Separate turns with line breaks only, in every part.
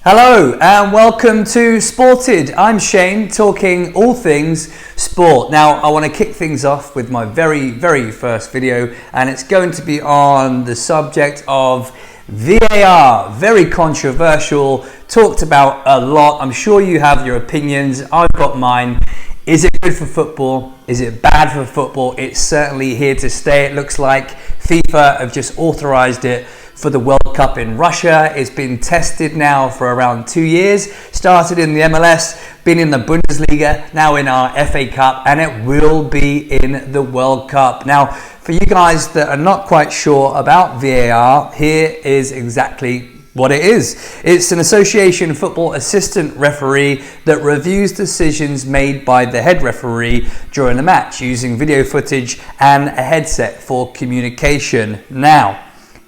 Hello and welcome to Sported. I'm Shane, talking all things sport. Now I want to kick things off with my very first video, and it's going to be on the subject of VAR. Very controversial, talked about a lot. I'm sure you have your opinions. I've got mine. Is it good for football? Is it bad for football? It's certainly here to stay. It looks like FIFA have just authorized it for the World Cup in Russia. It's been tested now for around 2 years. Started in the MLS, been in the Bundesliga, now in our FA Cup, and it will be in the World Cup. Now, for you guys that are not quite sure about VAR, here is exactly what it is. It's an association football assistant referee that reviews decisions made by the head referee during the match using video footage and a headset for communication. Now,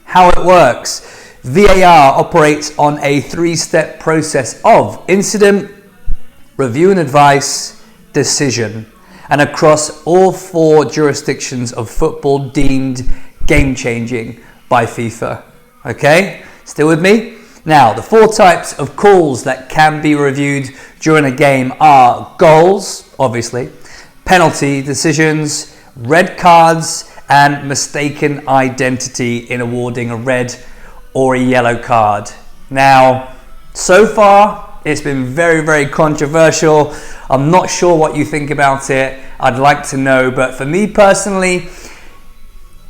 how it works. VAR operates on a three-step process of incident, review and advice, decision, and across all four jurisdictions of football deemed game-changing by FIFA. Okay, still with me? Now, the four types of calls that can be reviewed during a game are goals, obviously, penalty decisions, red cards, and mistaken identity in awarding a red or a yellow card. Now, so far, it's been very controversial. I'm not sure what you think about it. I'd like to know, but for me personally,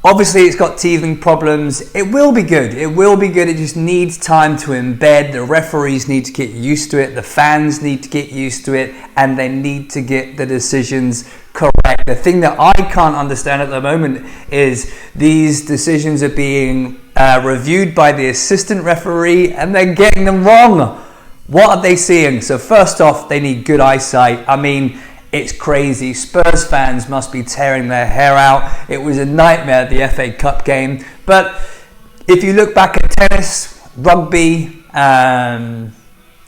obviously it's got teething problems. It will be good. It will be good. It just needs time to embed. The referees need to get used to it. The fans need to get used to it, and they need to get the decisions correct. The thing that I can't understand at the moment is these decisions are being reviewed by the assistant referee and they're getting them wrong. What are they seeing? So first off, they need good eyesight. I mean, it's crazy. Spurs fans must be tearing their hair out. It was a nightmare at the FA Cup game. But if you look back at tennis, rugby,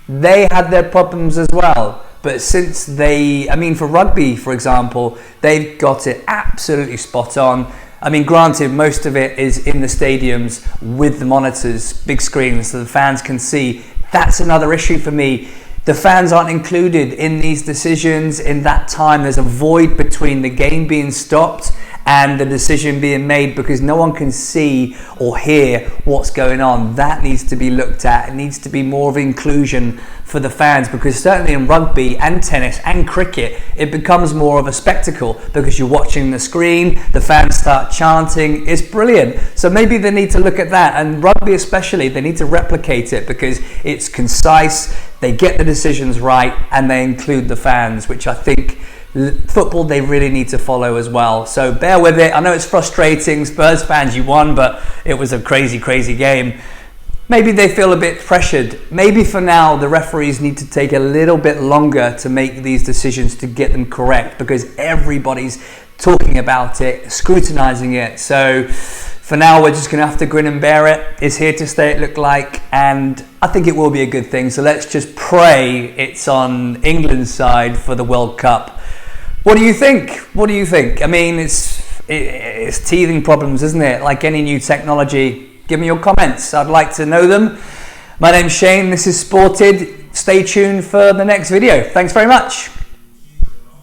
they had their problems as well. But since for rugby, for example, they've got it absolutely spot on. I mean, granted, most of it is in the stadiums with the monitors, big screens, so the fans can see. That's another issue for me. The fans aren't included in these decisions. In that time, there's a void between the game being stopped and the decision being made because no one can see or hear what's going on. That needs to be looked at. It needs to be more of inclusion for the fans, because certainly in rugby and tennis and cricket, it becomes more of a spectacle because you're watching the screen, the fans start chanting. It's brilliant. So maybe they need to look at that, and rugby especially, they need to replicate it because it's concise, they get the decisions right, and they include the fans, which I think football they really need to follow as well. So bear with it. I know it's frustrating. Spurs fans, you won, but it was a crazy game. Maybe they feel a bit pressured. Maybe for now the referees need to take a little bit longer to make these decisions to get them correct, because everybody's talking about it, scrutinizing it. So for now, we're just going to have to grin and bear it. It's here to stay, it looked like, and I think it will be a good thing. So let's just pray it's on England's side for the World Cup. What do you think? What do you think? I mean, it's teething problems, isn't it? Like any new technology. Give me your comments. I'd like to know them. My name's Shane. This is Sported. Stay tuned for the next video. Thanks very much.